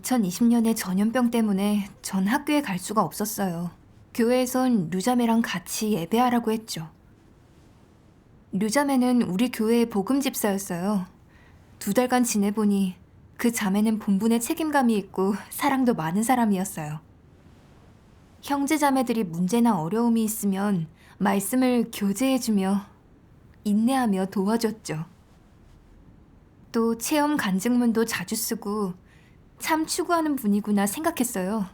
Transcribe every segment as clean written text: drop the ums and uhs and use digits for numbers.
2020년에 전염병 때문에 전 학교에 갈 수가 없었어요. 교회에선 류자매랑 같이 예배하라고 했죠. 류자매는 우리 교회의 복음 집사였어요. 2달간 지내보니 그 자매는 본분에 책임감이 있고 사랑도 많은 사람이었어요. 형제 자매들이 문제나 어려움이 있으면 말씀을 교제해주며 인내하며 도와줬죠. 또 체험 간증문도 자주 쓰고 참 추구하는 분이구나 생각했어요.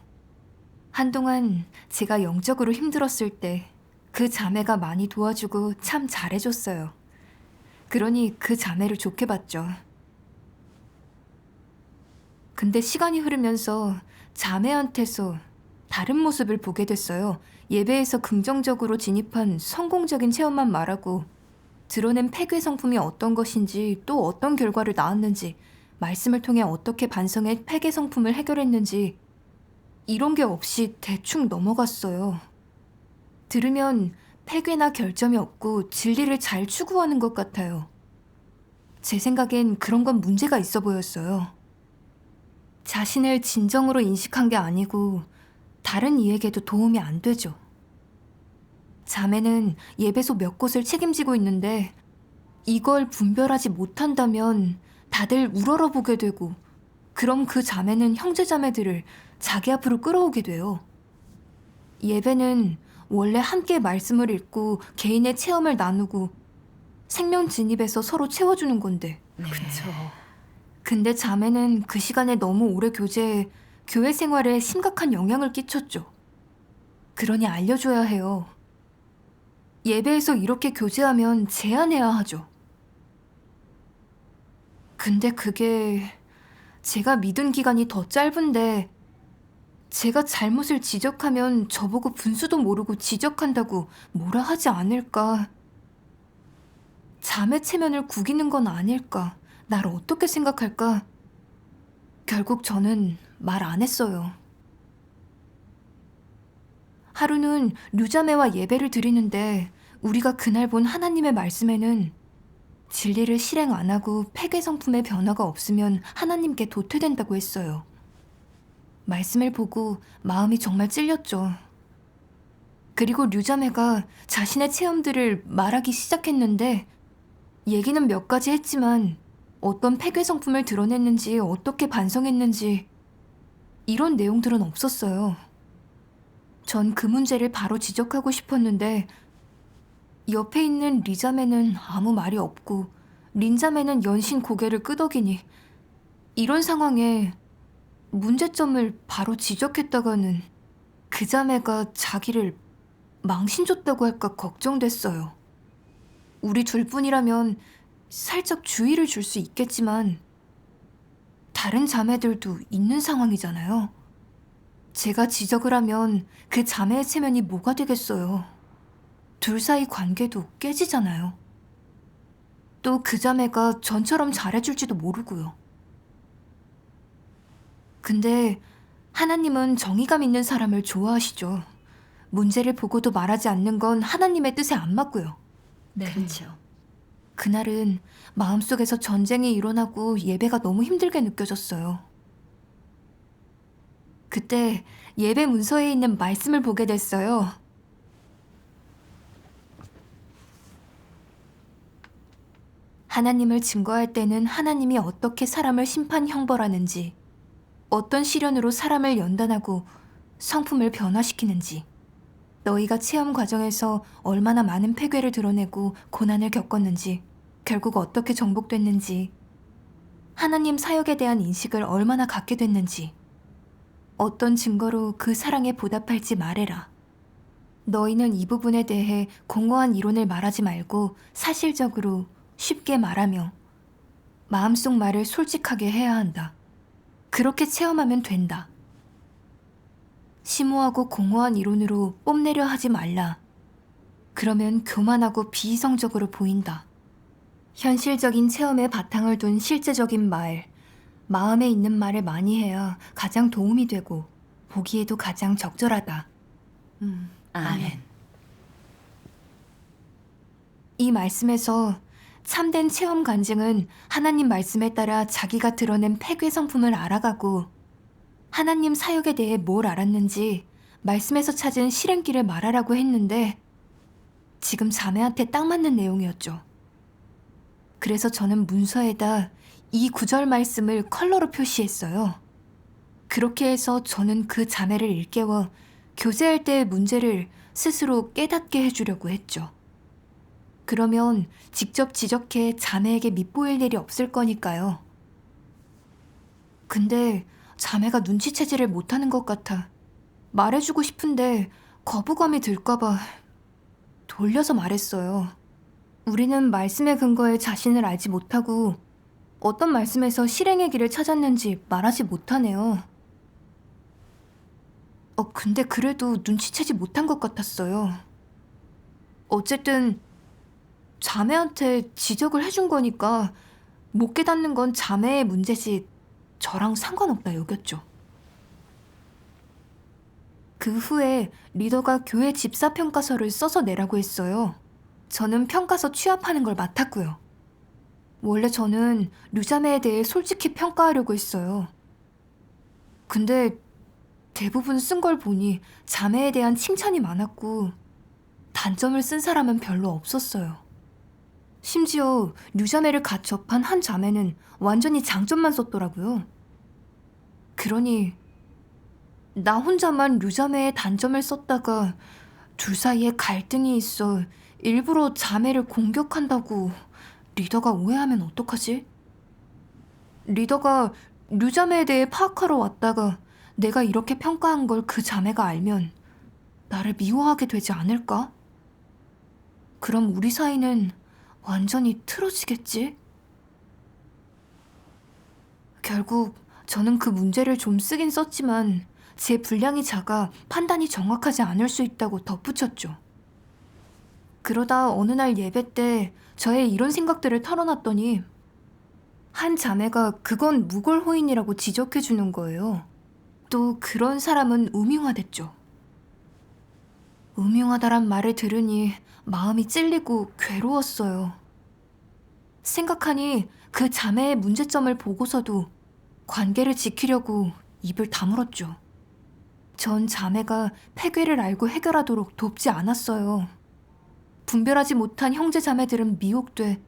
한동안 제가 영적으로 힘들었을 때 그 자매가 많이 도와주고 참 잘해줬어요. 그러니 그 자매를 좋게 봤죠. 근데 시간이 흐르면서 자매한테서 다른 모습을 보게 됐어요. 예배에서 긍정적으로 진입한 성공적인 체험만 말하고 드러낸 폐괴 성품이 어떤 것인지 또 어떤 결과를 낳았는지 말씀을 통해 어떻게 반성해 폐괴 성품을 해결했는지 이런 게 없이 대충 넘어갔어요. 들으면 폐괴나 결점이 없고 진리를 잘 추구하는 것 같아요. 제 생각엔 그런 건 문제가 있어 보였어요. 자신을 진정으로 인식한 게 아니고 다른 이에게도 도움이 안 되죠. 자매는 예배소 몇 곳을 책임지고 있는데 이걸 분별하지 못한다면 다들 우러러보게 되고 그럼 그 자매는 형제 자매들을 자기 앞으로 끌어오게 돼요. 예배는 원래 함께 말씀을 읽고 개인의 체험을 나누고 생명 진입에서 서로 채워주는 건데. 그쵸. 근데 자매는 그 시간에 너무 오래 교제해 교회 생활에 심각한 영향을 끼쳤죠. 그러니 알려줘야 해요. 예배에서 이렇게 교제하면 제한해야 하죠. 근데 그게 제가 믿은 기간이 더 짧은데 제가 잘못을 지적하면 저보고 분수도 모르고 지적한다고 뭐라 하지 않을까? 자매 체면을 구기는 건 아닐까? 날 어떻게 생각할까? 결국 저는 말 안 했어요. 하루는 류자매와 예배를 드리는데 우리가 그날 본 하나님의 말씀에는 진리를 실행 안 하고 폐괴 성품의 변화가 없으면 하나님께 도태된다고 했어요. 말씀을 보고 마음이 정말 찔렸죠. 그리고 류자매가 자신의 체험들을 말하기 시작했는데 얘기는 몇 가지 했지만 어떤 폐괴 성품을 드러냈는지 어떻게 반성했는지 이런 내용들은 없었어요. 전 그 문제를 바로 지적하고 싶었는데 옆에 있는 리자매는 아무 말이 없고 린자매는 연신 고개를 끄덕이니 이런 상황에 문제점을 바로 지적했다가는 그 자매가 자기를 망신줬다고 할까 걱정됐어요. 우리 둘뿐이라면 살짝 주의를 줄 수 있겠지만 다른 자매들도 있는 상황이잖아요. 제가 지적을 하면 그 자매의 체면이 뭐가 되겠어요. 둘 사이 관계도 깨지잖아요. 또 그 자매가 전처럼 잘해줄지도 모르고요. 근데 하나님은 정의감 있는 사람을 좋아하시죠. 문제를 보고도 말하지 않는 건 하나님의 뜻에 안 맞고요. 네. 그렇죠. 그날은 마음속에서 전쟁이 일어나고 예배가 너무 힘들게 느껴졌어요. 그때 예배 문서에 있는 말씀을 보게 됐어요. 하나님을 증거할 때는 하나님이 어떻게 사람을 심판 형벌하는지, 어떤 시련으로 사람을 연단하고 성품을 변화시키는지, 너희가 체험 과정에서 얼마나 많은 폐괴를 드러내고 고난을 겪었는지, 결국 어떻게 정복됐는지, 하나님 사역에 대한 인식을 얼마나 갖게 됐는지, 어떤 증거로 그 사랑에 보답할지 말해라. 너희는 이 부분에 대해 공허한 이론을 말하지 말고 사실적으로 쉽게 말하며 마음속 말을 솔직하게 해야 한다. 그렇게 체험하면 된다. 심오하고 공허한 이론으로 뽐내려 하지 말라. 그러면 교만하고 비이성적으로 보인다. 현실적인 체험에 바탕을 둔 실제적인 말, 마음에 있는 말을 많이 해야 가장 도움이 되고 보기에도 가장 적절하다. 아멘. 이 말씀에서 참된 체험 간증은 하나님 말씀에 따라 자기가 드러낸 폐괴 성품을 알아가고 하나님 사역에 대해 뭘 알았는지 말씀에서 찾은 실행길을 말하라고 했는데 지금 자매한테 딱 맞는 내용이었죠. 그래서 저는 문서에다 이 구절 말씀을 컬러로 표시했어요. 그렇게 해서 저는 그 자매를 일깨워 교제할 때의 문제를 스스로 깨닫게 해주려고 했죠. 그러면 직접 지적해 자매에게 밉보일 일이 없을 거니까요. 근데 자매가 눈치채지를 못하는 것 같아 말해주고 싶은데 거부감이 들까봐 돌려서 말했어요. 우리는 말씀의 근거에 자신을 알지 못하고 어떤 말씀에서 실행의 길을 찾았는지 말하지 못하네요. 근데 그래도 눈치채지 못한 것 같았어요. 어쨌든 자매한테 지적을 해준 거니까 못 깨닫는 건 자매의 문제지 저랑 상관없다 여겼죠. 그 후에 리더가 교회 집사평가서를 써서 내라고 했어요. 저는 평가서 취합하는 걸 맡았고요. 원래 저는 류자매에 대해 솔직히 평가하려고 했어요. 근데 대부분 쓴 걸 보니 자매에 대한 칭찬이 많았고 단점을 쓴 사람은 별로 없었어요. 심지어 류자매를 갓 접한 한 자매는 완전히 장점만 썼더라고요. 그러니 나 혼자만 류자매의 단점을 썼다가 둘 사이에 갈등이 있어 일부러 자매를 공격한다고 리더가 오해하면 어떡하지? 리더가 류자매에 대해 파악하러 왔다가 내가 이렇게 평가한 걸 그 자매가 알면 나를 미워하게 되지 않을까? 그럼 우리 사이는 완전히 틀어지겠지? 결국 저는 그 문제를 좀 쓰긴 썼지만 제 분량이 작아 판단이 정확하지 않을 수 있다고 덧붙였죠. 그러다 어느 날 예배 때 저의 이런 생각들을 털어놨더니 한 자매가 그건 무골호인이라고 지적해주는 거예요. 또 그런 사람은 음흉하댔죠. 음흉하다란 말을 들으니 마음이 찔리고 괴로웠어요. 생각하니 그 자매의 문제점을 보고서도 관계를 지키려고 입을 다물었죠. 전 자매가 폐괴를 알고 해결하도록 돕지 않았어요. 분별하지 못한 형제 자매들은 미혹돼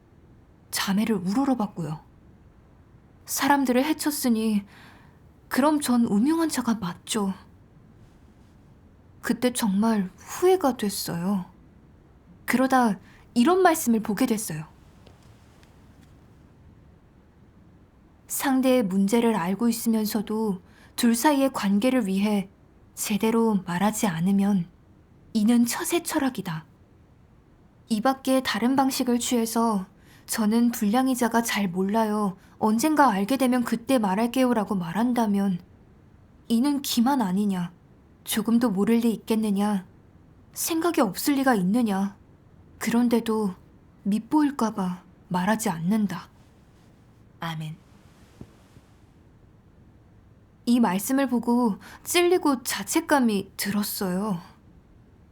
자매를 우러러봤고요. 사람들을 해쳤으니 그럼 전 음흉한 자가 맞죠. 그때 정말 후회가 됐어요. 그러다 이런 말씀을 보게 됐어요. 상대의 문제를 알고 있으면서도 둘 사이의 관계를 위해 제대로 말하지 않으면 이는 처세 철학이다. 이 밖에 다른 방식을 취해서 저는 불량이자가 잘 몰라요. 언젠가 알게 되면 그때 말할게요라고 말한다면 이는 기만 아니냐. 조금도 모를 리 있겠느냐. 생각이 없을 리가 있느냐. 그런데도 밉보일까봐 말하지 않는다. 아멘. 이 말씀을 보고 찔리고 자책감이 들었어요.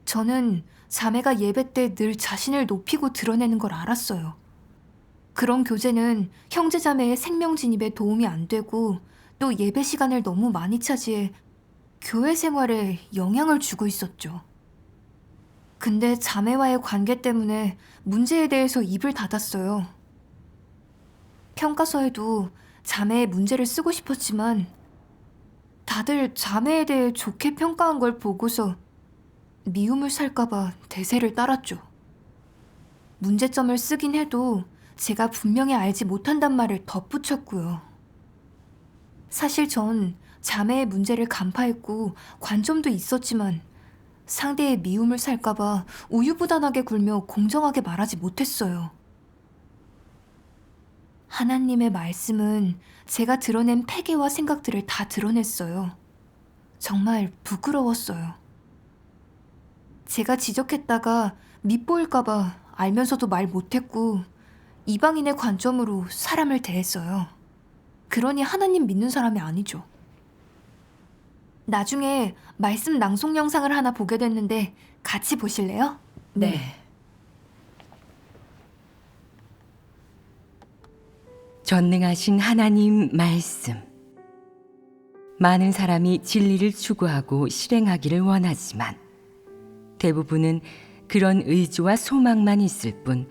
저는 자매가 예배 때 늘 자신을 높이고 드러내는 걸 알았어요. 그런 교제는 형제자매의 생명 진입에 도움이 안 되고 또 예배 시간을 너무 많이 차지해 교회 생활에 영향을 주고 있었죠. 근데 자매와의 관계 때문에 문제에 대해서 입을 닫았어요. 평가서에도 자매의 문제를 쓰고 싶었지만 다들 자매에 대해 좋게 평가한 걸 보고서 미움을 살까봐 대세를 따랐죠. 문제점을 쓰긴 해도 제가 분명히 알지 못한단 말을 덧붙였고요. 사실 전 자매의 문제를 간파했고 관점도 있었지만 상대의 미움을 살까봐 우유부단하게 굴며 공정하게 말하지 못했어요. 하나님의 말씀은 제가 드러낸 패계와 생각들을 다 드러냈어요. 정말 부끄러웠어요. 제가 지적했다가 밉보일까봐 알면서도 말 못했고 이방인의 관점으로 사람을 대했어요. 그러니 하나님 믿는 사람이 아니죠. 나중에 말씀 낭송 영상을 하나 보게 됐는데 같이 보실래요? 네. 전능하신 하나님 말씀. 많은 사람이 진리를 추구하고 실행하기를 원하지만 대부분은 그런 의지와 소망만 있을 뿐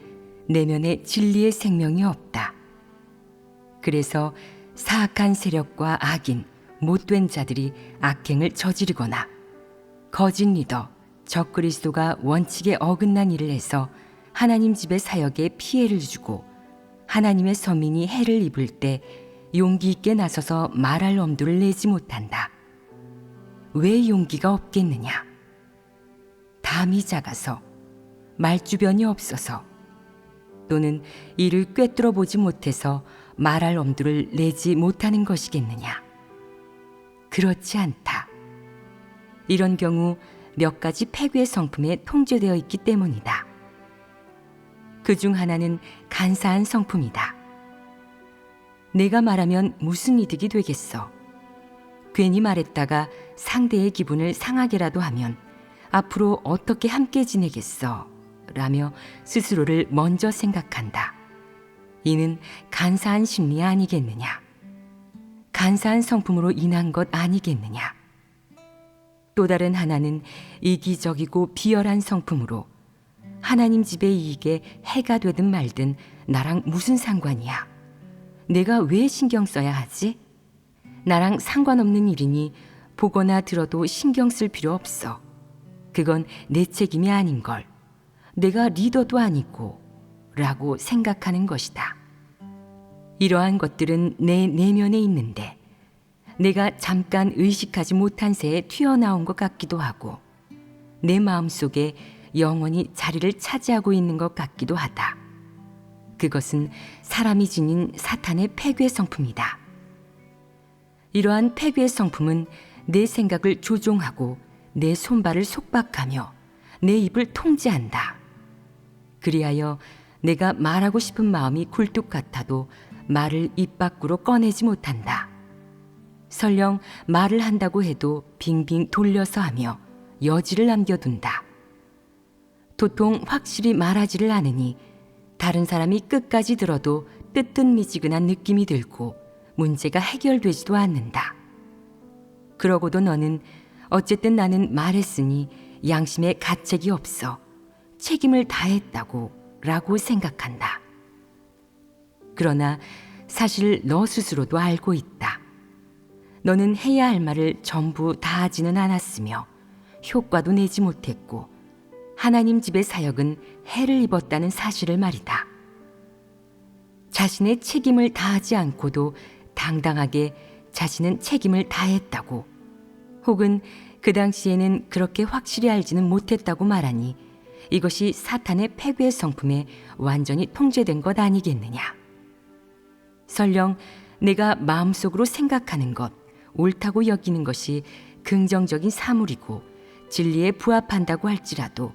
내면에 진리의 생명이 없다. 그래서 사악한 세력과 악인, 못된 자들이 악행을 저지르거나 거짓 리더, 적그리스도가 원칙에 어긋난 일을 해서 하나님 집의 사역에 피해를 주고 하나님의 서민이 해를 입을 때 용기 있게 나서서 말할 엄두를 내지 못한다. 왜 용기가 없겠느냐? 담이 작아서, 말주변이 없어서, 또는 이를 꿰뚫어 보지 못해서 말할 엄두를 내지 못하는 것이겠느냐? 그렇지 않다. 이런 경우 몇 가지 폐괴의 성품에 통제되어 있기 때문이다. 그중 하나는 간사한 성품이다. 내가 말하면 무슨 이득이 되겠어? 괜히 말했다가 상대의 기분을 상하게라도 하면 앞으로 어떻게 함께 지내겠어? 라며 스스로를 먼저 생각한다. 이는 간사한 심리 아니겠느냐? 간사한 성품으로 인한 것 아니겠느냐? 또 다른 하나는 이기적이고 비열한 성품으로 하나님 집의 이익에 해가 되든 말든 나랑 무슨 상관이야? 내가 왜 신경 써야 하지? 나랑 상관없는 일이니 보거나 들어도 신경 쓸 필요 없어. 그건 내 책임이 아닌걸. 내가 리더도 아니고 라고 생각하는 것이다. 이러한 것들은 내 내면에 있는데 내가 잠깐 의식하지 못한 새에 튀어나온 것 같기도 하고 내 마음속에 영원히 자리를 차지하고 있는 것 같기도 하다. 그것은 사람이 지닌 사탄의 폐괴 성품이다. 이러한 폐괴 성품은 내 생각을 조종하고 내 손발을 속박하며 내 입을 통제한다. 그리하여 내가 말하고 싶은 마음이 굴뚝 같아도 말을 입 밖으로 꺼내지 못한다. 설령 말을 한다고 해도 빙빙 돌려서 하며 여지를 남겨둔다. 도통 확실히 말하지를 않으니 다른 사람이 끝까지 들어도 뜨뜻미지근한 느낌이 들고 문제가 해결되지도 않는다. 그러고도 너는 어쨌든 나는 말했으니 양심에 가책이 없어 책임을 다했다고 라고 생각한다. 그러나 사실 너 스스로도 알고 있다. 너는 해야 할 말을 전부 다 하지는 않았으며 효과도 내지 못했고 하나님 집의 사역은 해를 입었다는 사실을 말이다. 자신의 책임을 다하지 않고도 당당하게 자신은 책임을 다했다고 혹은 그 당시에는 그렇게 확실히 알지는 못했다고 말하니 이것이 사탄의 폐괴의 성품에 완전히 통제된 것 아니겠느냐. 설령 내가 마음속으로 생각하는 것, 옳다고 여기는 것이 긍정적인 사물이고 진리에 부합한다고 할지라도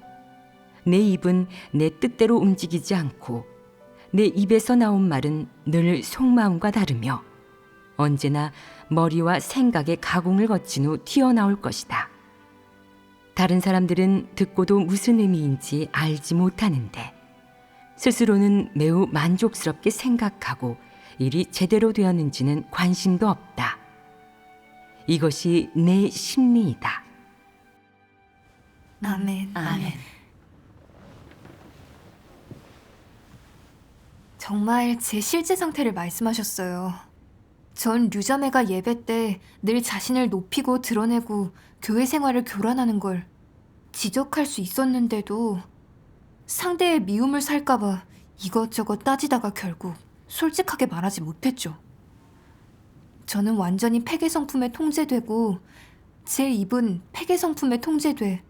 내 입은 내 뜻대로 움직이지 않고 내 입에서 나온 말은 늘 속마음과 다르며 언제나 머리와 생각의 가공을 거친 후 튀어나올 것이다. 다른 사람들은 듣고도 무슨 의미인지 알지 못하는데 스스로는 매우 만족스럽게 생각하고 일이 제대로 되었는지는 관심도 없다. 이것이 내 심리이다. 아멘. 아멘. 정말 제 실제 상태를 말씀하셨어요. 전 류자매가 예배 때 늘 자신을 높이고 드러내고 교회 생활을 교란하는 걸 지적할 수 있었는데도 상대의 미움을 살까봐 이것저것 따지다가 결국 솔직하게 말하지 못했죠. 저는 완전히 폐괴 성품에 통제되고 제 입은 폐괴 성품에 통제돼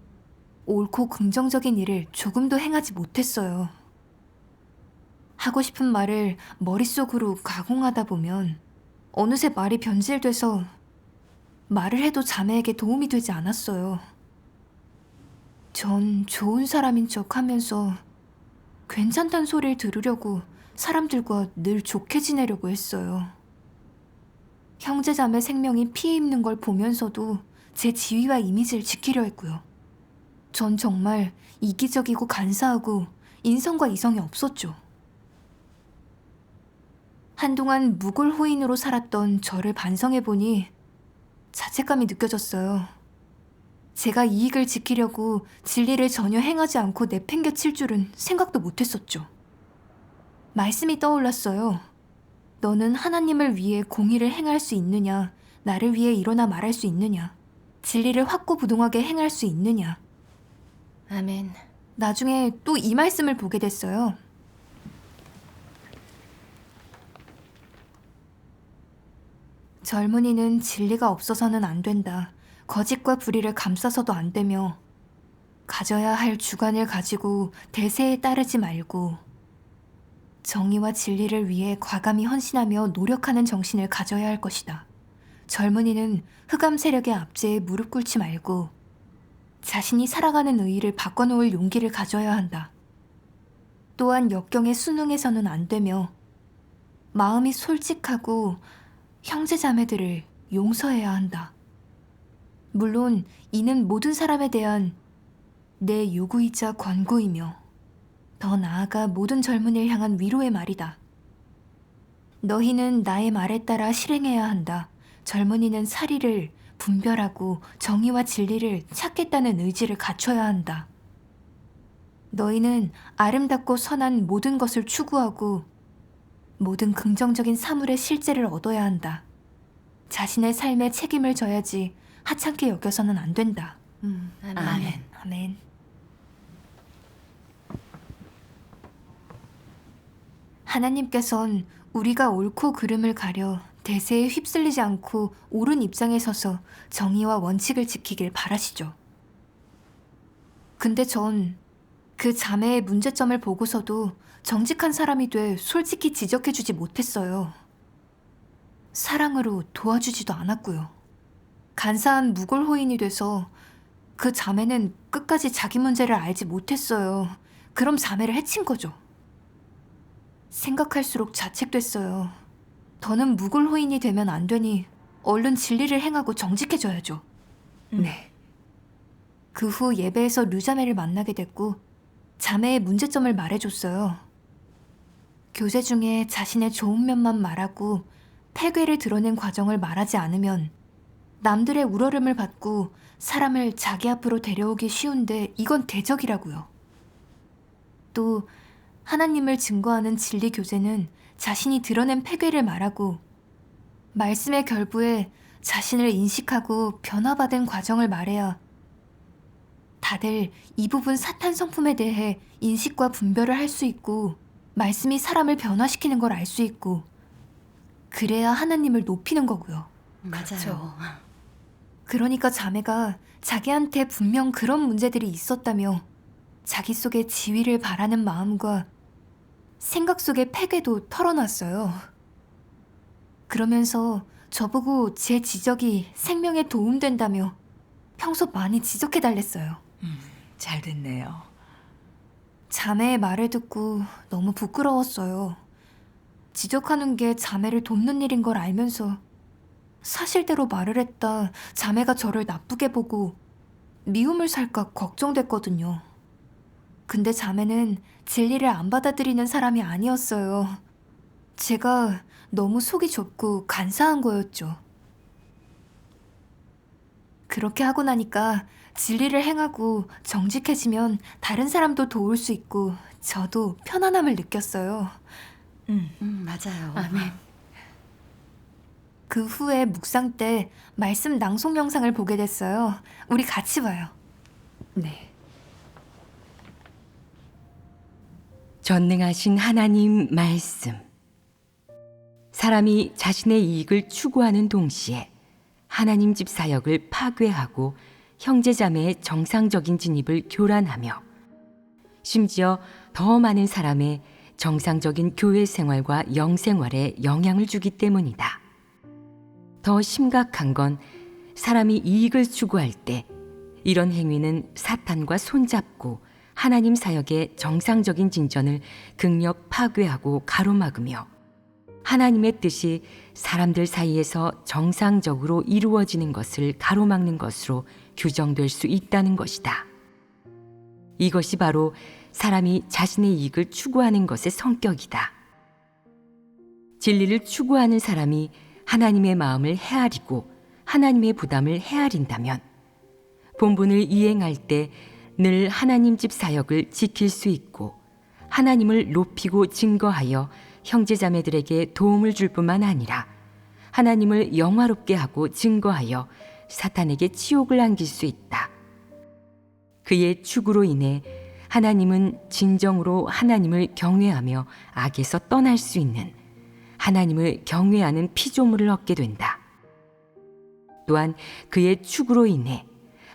옳고 긍정적인 일을 조금도 행하지 못했어요. 하고 싶은 말을 머릿속으로 가공하다 보면 어느새 말이 변질돼서 말을 해도 자매에게 도움이 되지 않았어요. 전 좋은 사람인 척 하면서 괜찮단 소리를 들으려고 사람들과 늘 좋게 지내려고 했어요. 형제자매 생명이 피해 입는 걸 보면서도 제 지위와 이미지를 지키려 했고요. 전 정말 이기적이고 간사하고 인성과 이성이 없었죠. 한동안 무골호인으로 살았던 저를 반성해보니 자책감이 느껴졌어요. 제가 이익을 지키려고 진리를 전혀 행하지 않고 내팽개칠 줄은 생각도 못했었죠. 말씀이 떠올랐어요. 너는 하나님을 위해 공의를 행할 수 있느냐? 나를 위해 일어나 말할 수 있느냐? 진리를 확고부동하게 행할 수 있느냐? 아멘. 나중에 또 이 말씀을 보게 됐어요. 젊은이는 진리가 없어서는 안 된다. 거짓과 불의를 감싸서도 안 되며 가져야 할 주관을 가지고 대세에 따르지 말고 정의와 진리를 위해 과감히 헌신하며 노력하는 정신을 가져야 할 것이다. 젊은이는 흑암 세력의 압제에 무릎 꿇지 말고 자신이 살아가는 의의를 바꿔놓을 용기를 가져야 한다. 또한 역경에 순응해서는 안 되며 마음이 솔직하고 형제자매들을 용서해야 한다. 물론 이는 모든 사람에 대한 내 요구이자 권고이며 더 나아가 모든 젊은이를 향한 위로의 말이다. 너희는 나의 말에 따라 실행해야 한다. 젊은이는 사리를 분별하고 정의와 진리를 찾겠다는 의지를 갖춰야 한다. 너희는 아름답고 선한 모든 것을 추구하고 모든 긍정적인 사물의 실제를 얻어야 한다. 자신의 삶에 책임을 져야지 하찮게 여겨서는 안 된다. 아멘. 아멘. 하나님께선 우리가 옳고 그름을 가려 대세에 휩쓸리지 않고 옳은 입장에 서서 정의와 원칙을 지키길 바라시죠. 근데 전 그 자매의 문제점을 보고서도 정직한 사람이 돼 솔직히 지적해주지 못했어요. 사랑으로 도와주지도 않았고요. 간사한 무골호인이 돼서 그 자매는 끝까지 자기 문제를 알지 못했어요. 그럼 자매를 해친 거죠. 생각할수록 자책됐어요. 더는 무골호인이 되면 안 되니 얼른 진리를 행하고 정직해져야죠. 네. 그 후 예배에서 류자매를 만나게 됐고 자매의 문제점을 말해줬어요. 교제 중에 자신의 좋은 면만 말하고 패괴를 드러낸 과정을 말하지 않으면 남들의 우러름을 받고 사람을 자기 앞으로 데려오기 쉬운데 이건 대적이라고요. 또 하나님을 증거하는 진리 교제는 자신이 드러낸 패괴를 말하고 말씀의 결부에 자신을 인식하고 변화받은 과정을 말해야 다들 이 부분 사탄 성품에 대해 인식과 분별을 할 수 있고 말씀이 사람을 변화시키는 걸 알 수 있고 그래야 하나님을 높이는 거고요. 맞아요. 그러니까 자매가 자기한테 분명 그런 문제들이 있었다며 자기 속에 지위를 바라는 마음과 생각 속의 패괴도 털어놨어요. 그러면서 저보고 제 지적이 생명에 도움된다며 평소 많이 지적해달랬어요. 잘 됐네요. 자매의 말을 듣고 너무 부끄러웠어요. 지적하는 게 자매를 돕는 일인 걸 알면서 사실대로 말을 했다 자매가 저를 나쁘게 보고 미움을 살까 걱정됐거든요. 근데 자매는 진리를 안 받아들이는 사람이 아니었어요. 제가 너무 속이 좁고 간사한 거였죠. 그렇게 하고 나니까 진리를 행하고 정직해지면 다른 사람도 도울 수 있고 저도 편안함을 느꼈어요. 맞아요. 아멘. 그 후에 묵상 때 말씀 낭송 영상을 보게 됐어요. 우리 같이 봐요. 네. 전능하신 하나님 말씀. 사람이 자신의 이익을 추구하는 동시에 하나님 집 사역을 파괴하고 형제자매의 정상적인 진입을 교란하며 심지어 더 많은 사람의 정상적인 교회 생활과 영생활에 영향을 주기 때문이다. 더 심각한 건 사람이 이익을 추구할 때 이런 행위는 사탄과 손잡고 하나님 사역의 정상적인 진전을 극력 파괴하고 가로막으며 하나님의 뜻이 사람들 사이에서 정상적으로 이루어지는 것을 가로막는 것으로 규정될 수 있다는 것이다. 이것이 바로 사람이 자신의 이익을 추구하는 것의 성격이다. 진리를 추구하는 사람이 하나님의 마음을 헤아리고 하나님의 부담을 헤아린다면 본분을 이행할 때 늘 하나님 집 사역을 지킬 수 있고 하나님을 높이고 증거하여 형제자매들에게 도움을 줄 뿐만 아니라 하나님을 영화롭게 하고 증거하여 사탄에게 치욕을 안길 수 있다. 그의 축으로 인해 하나님은 진정으로 하나님을 경외하며 악에서 떠날 수 있는 하나님을 경외하는 피조물을 얻게 된다. 또한 그의 축으로 인해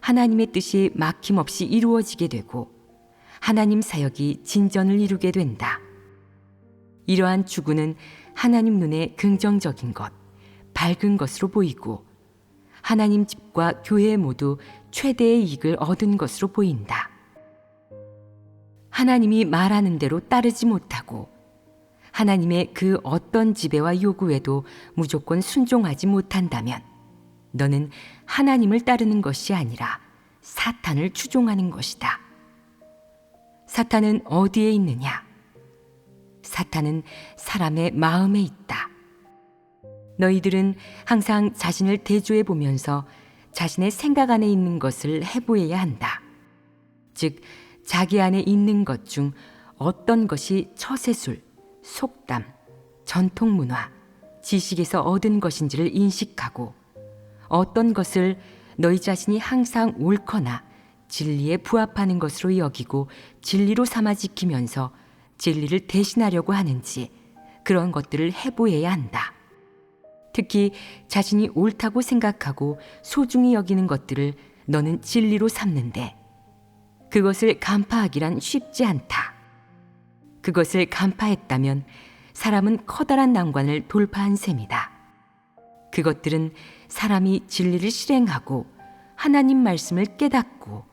하나님의 뜻이 막힘없이 이루어지게 되고 하나님 사역이 진전을 이루게 된다. 이러한 추구는 하나님 눈에 긍정적인 것, 밝은 것으로 보이고 하나님 집과 교회 모두 최대의 이익을 얻은 것으로 보인다. 하나님이 말하는 대로 따르지 못하고 하나님의 그 어떤 지배와 요구에도 무조건 순종하지 못한다면 너는 하나님을 따르는 것이 아니라 사탄을 추종하는 것이다. 사탄은 어디에 있느냐? 사탄은 사람의 마음에 있다. 너희들은 항상 자신을 대조해 보면서 자신의 생각 안에 있는 것을 해보아야 한다. 즉, 자기 안에 있는 것 중 어떤 것이 처세술, 속담, 전통문화, 지식에서 얻은 것인지를 인식하고 어떤 것을 너희 자신이 항상 옳거나 진리에 부합하는 것으로 여기고 진리로 삼아 지키면서 진리를 대신하려고 하는지 그런 것들을 해보아야 한다. 특히 자신이 옳다고 생각하고 소중히 여기는 것들을 너는 진리로 삼는데 그것을 간파하기란 쉽지 않다. 그것을 간파했다면 사람은 커다란 난관을 돌파한 셈이다. 그것들은 사람이 진리를 실행하고 하나님 말씀을 깨닫고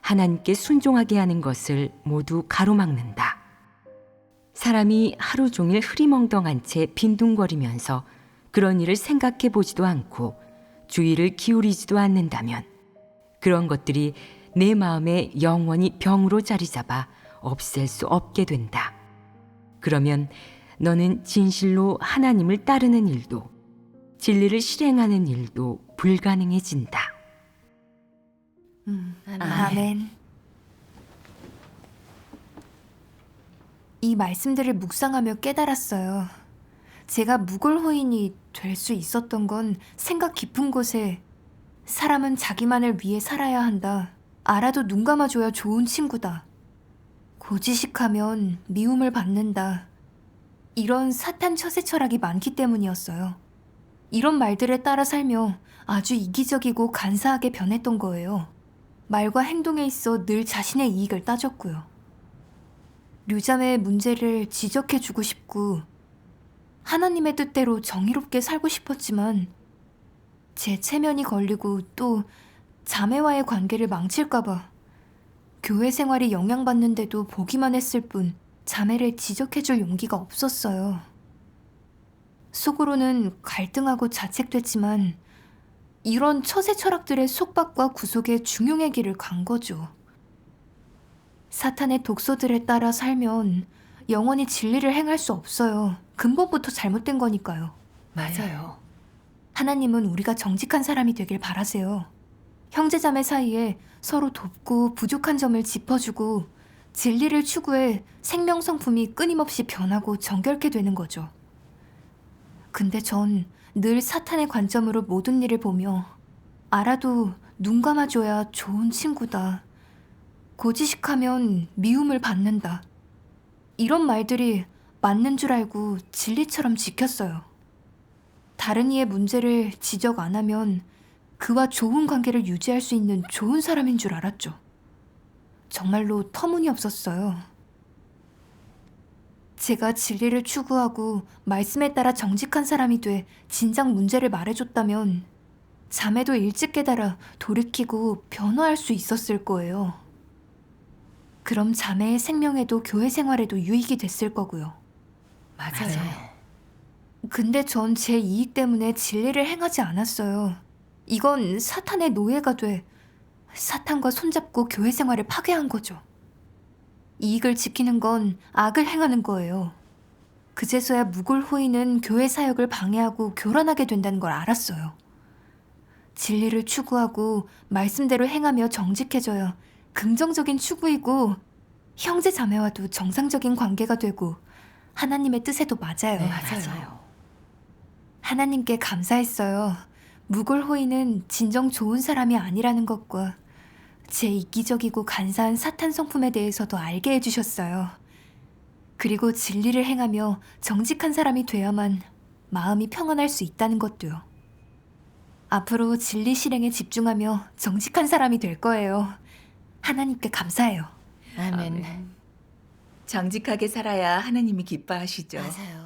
하나님께 순종하게 하는 것을 모두 가로막는다. 사람이 하루 종일 흐리멍덩한 채 빈둥거리면서 그런 일을 생각해 보지도 않고 주의를 기울이지도 않는다면 그런 것들이 내 마음에 영원히 병으로 자리 잡아 없앨 수 없게 된다. 그러면 너는 진실로 하나님을 따르는 일도 진리를 실행하는 일도 불가능해진다. 아멘. 이 말씀들을 묵상하며 깨달았어요. 제가 무골호인이 될 수 있었던 건 생각 깊은 곳에 사람은 자기만을 위해 살아야 한다. 알아도 눈 감아줘야 좋은 친구다. 고지식하면 미움을 받는다. 이런 사탄 처세 철학이 많기 때문이었어요. 이런 말들에 따라 살며 아주 이기적이고 간사하게 변했던 거예요. 말과 행동에 있어 늘 자신의 이익을 따졌고요. 류자매의 문제를 지적해주고 싶고 하나님의 뜻대로 정의롭게 살고 싶었지만 제 체면이 걸리고 또 자매와의 관계를 망칠까봐 교회 생활이 영향받는데도 보기만 했을 뿐 자매를 지적해줄 용기가 없었어요. 속으로는 갈등하고 자책됐지만 이런 처세 철학들의 속박과 구속에 중용의 길을 간 거죠. 사탄의 독소들에 따라 살면 영원히 진리를 행할 수 없어요. 근본부터 잘못된 거니까요. 맞아요. 하나님은 우리가 정직한 사람이 되길 바라세요. 형제자매 사이에 서로 돕고 부족한 점을 짚어주고 진리를 추구해 생명성품이 끊임없이 변하고 정결케 되는 거죠. 근데 전 늘 사탄의 관점으로 모든 일을 보며 알아도 눈 감아줘야 좋은 친구다. 고지식하면 미움을 받는다. 이런 말들이 맞는 줄 알고 진리처럼 지켰어요. 다른 이의 문제를 지적 안 하면 그와 좋은 관계를 유지할 수 있는 좋은 사람인 줄 알았죠. 정말로 터무니없었어요. 제가 진리를 추구하고 말씀에 따라 정직한 사람이 돼 진작 문제를 말해줬다면 자매도 일찍 깨달아 돌이키고 변화할 수 있었을 거예요. 그럼 자매의 생명에도 교회 생활에도 유익이 됐을 거고요. 맞아요. 근데 전 제 이익 때문에 진리를 행하지 않았어요. 이건 사탄의 노예가 돼 사탄과 손잡고 교회 생활을 파괴한 거죠. 이익을 지키는 건 악을 행하는 거예요. 그제서야 무골호인은 교회 사역을 방해하고 교란하게 된다는 걸 알았어요. 진리를 추구하고 말씀대로 행하며 정직해져야 긍정적인 추구이고 형제 자매와도 정상적인 관계가 되고 하나님의 뜻에도 맞아요. 네, 맞아요. 하나님께 감사했어요. 무골호이는 진정 좋은 사람이 아니라는 것과 제 이기적이고 간사한 사탄 성품에 대해서도 알게 해주셨어요. 그리고 진리를 행하며 정직한 사람이 돼야만 마음이 평안할 수 있다는 것도요. 앞으로 진리 실행에 집중하며 정직한 사람이 될 거예요. 하나님께 감사해요. 아멘. 정직하게 살아야 하나님이 기뻐하시죠. 맞아요.